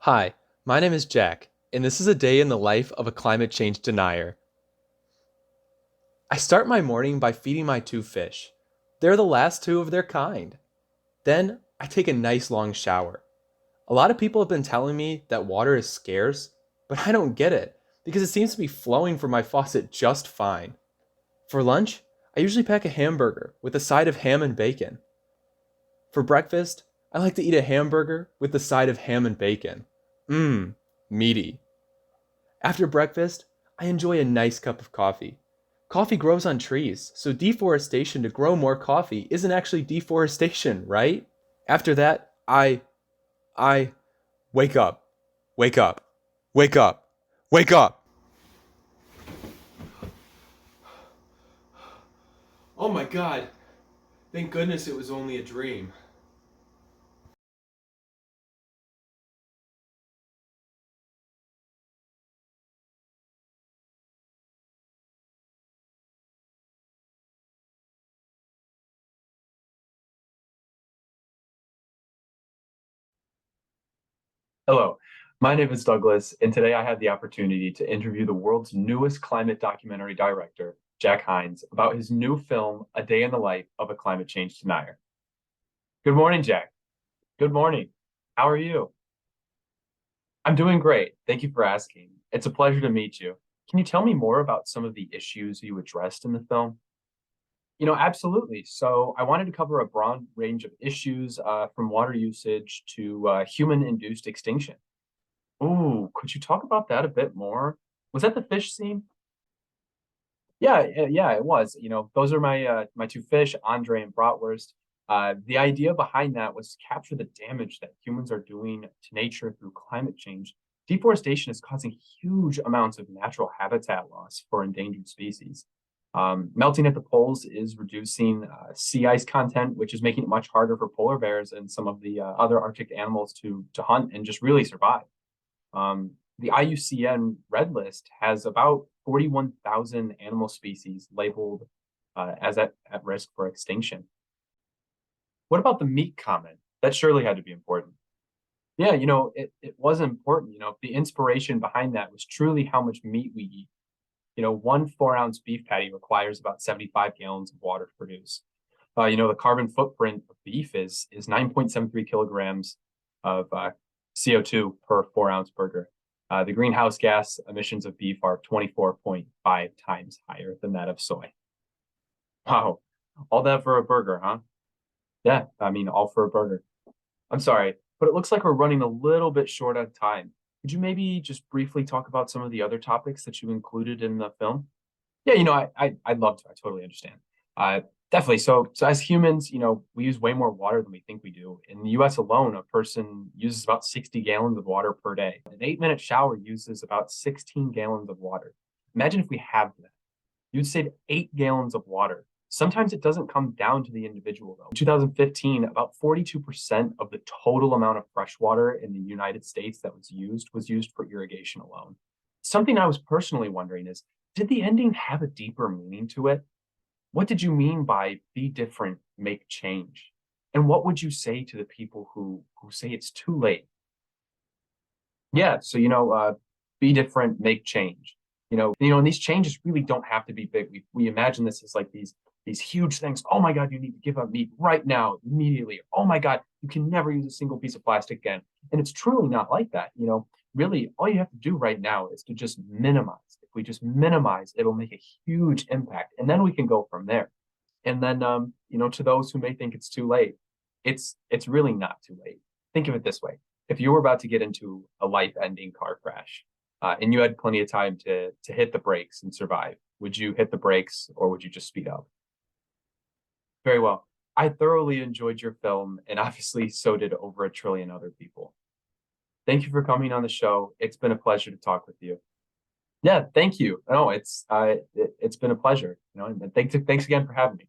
Hi, my name is Jack, and this is a day in the life of a climate change denier. I start my morning by feeding my two fish. They're the last two of their kind. Then I take a nice long shower. A lot of people have been telling me that water is scarce, but I don't get it because it seems to be flowing from my faucet just fine. For lunch, I usually pack a hamburger with a side of ham and bacon. For breakfast, I like to eat a hamburger with the side of ham and bacon. Mmm, meaty. After breakfast, I enjoy a nice cup of coffee. Coffee grows on trees, so deforestation to grow more coffee isn't actually deforestation, right? After that, I wake up, wake up, wake up, wake up. Oh my god, thank goodness it was only a dream. Hello, my name is Douglas, and today I had the opportunity to interview the world's newest climate documentary director, Jack Hines, about his new film, A Day in the Life of a Climate Change Denier. Good morning, Jack. Good morning. How are you? I'm doing great. Thank you for asking. It's a pleasure to meet you. Can you tell me more about some of the issues you addressed in the film? Absolutely. So I wanted to cover a broad range of issues, from water usage to human-induced extinction. Ooh, could you talk about that a bit more? Was that the fish scene? Yeah, yeah, it was. Those are my two fish, Andre and Bratwurst. The idea behind that was to capture the damage that humans are doing to nature through climate change. Deforestation is causing huge amounts of natural habitat loss for endangered species. Melting at the poles is reducing sea ice content, which is making it much harder for polar bears and some of the other Arctic animals to hunt and just really survive. The IUCN Red List has about 41,000 animal species labeled as at risk for extinction. What about the meat comment? That surely had to be important. Yeah, it was important. The inspiration behind that was truly how much meat we eat. One 4-ounce beef patty requires about 75 gallons of water to produce. The carbon footprint of beef is 9.73 kilograms of CO2 per 4-ounce burger. The greenhouse gas emissions of beef are 24.5 times higher than that of soy. Wow, all that for a burger, huh? Yeah, I mean, all for a burger. I'm sorry, but it looks like we're running a little bit short on time. Could you maybe just briefly talk about some of the other topics that you included in the film? Yeah, I'd love to. I totally understand. Uh, Definitely. So as humans, we use way more water than we think we do. In the U.S. alone, a person uses about 60 gallons of water per day. An 8-minute shower uses about 16 gallons of water. Imagine if we have that. You'd save 8 gallons of water. Sometimes it doesn't come down to the individual, though. In 2015, about 42% of the total amount of fresh water in the United States that was used for irrigation alone. Something I was personally wondering is, did the ending have a deeper meaning to it? What did you mean by be different, make change? And what would you say to the people who say it's too late? Yeah, so be different, make change. And these changes really don't have to be big. We imagine this as like these huge things. Oh my God, you need to give up meat right now, immediately. Oh my God, you can never use a single piece of plastic again. And it's truly not like that. Really, all you have to do right now is to just minimize. If we just minimize, it'll make a huge impact, and then we can go from there. And then, to those who may think it's too late, it's really not too late. Think of it this way: if you were about to get into a life-ending car crash, and you had plenty of time to hit the brakes and survive, would you hit the brakes or would you just speed up? Very well. I thoroughly enjoyed your film, and obviously so did over a trillion other people. Thank you for coming on the show. It's been a pleasure to talk with you. Yeah, thank you. No, it's been a pleasure. And thanks again for having me.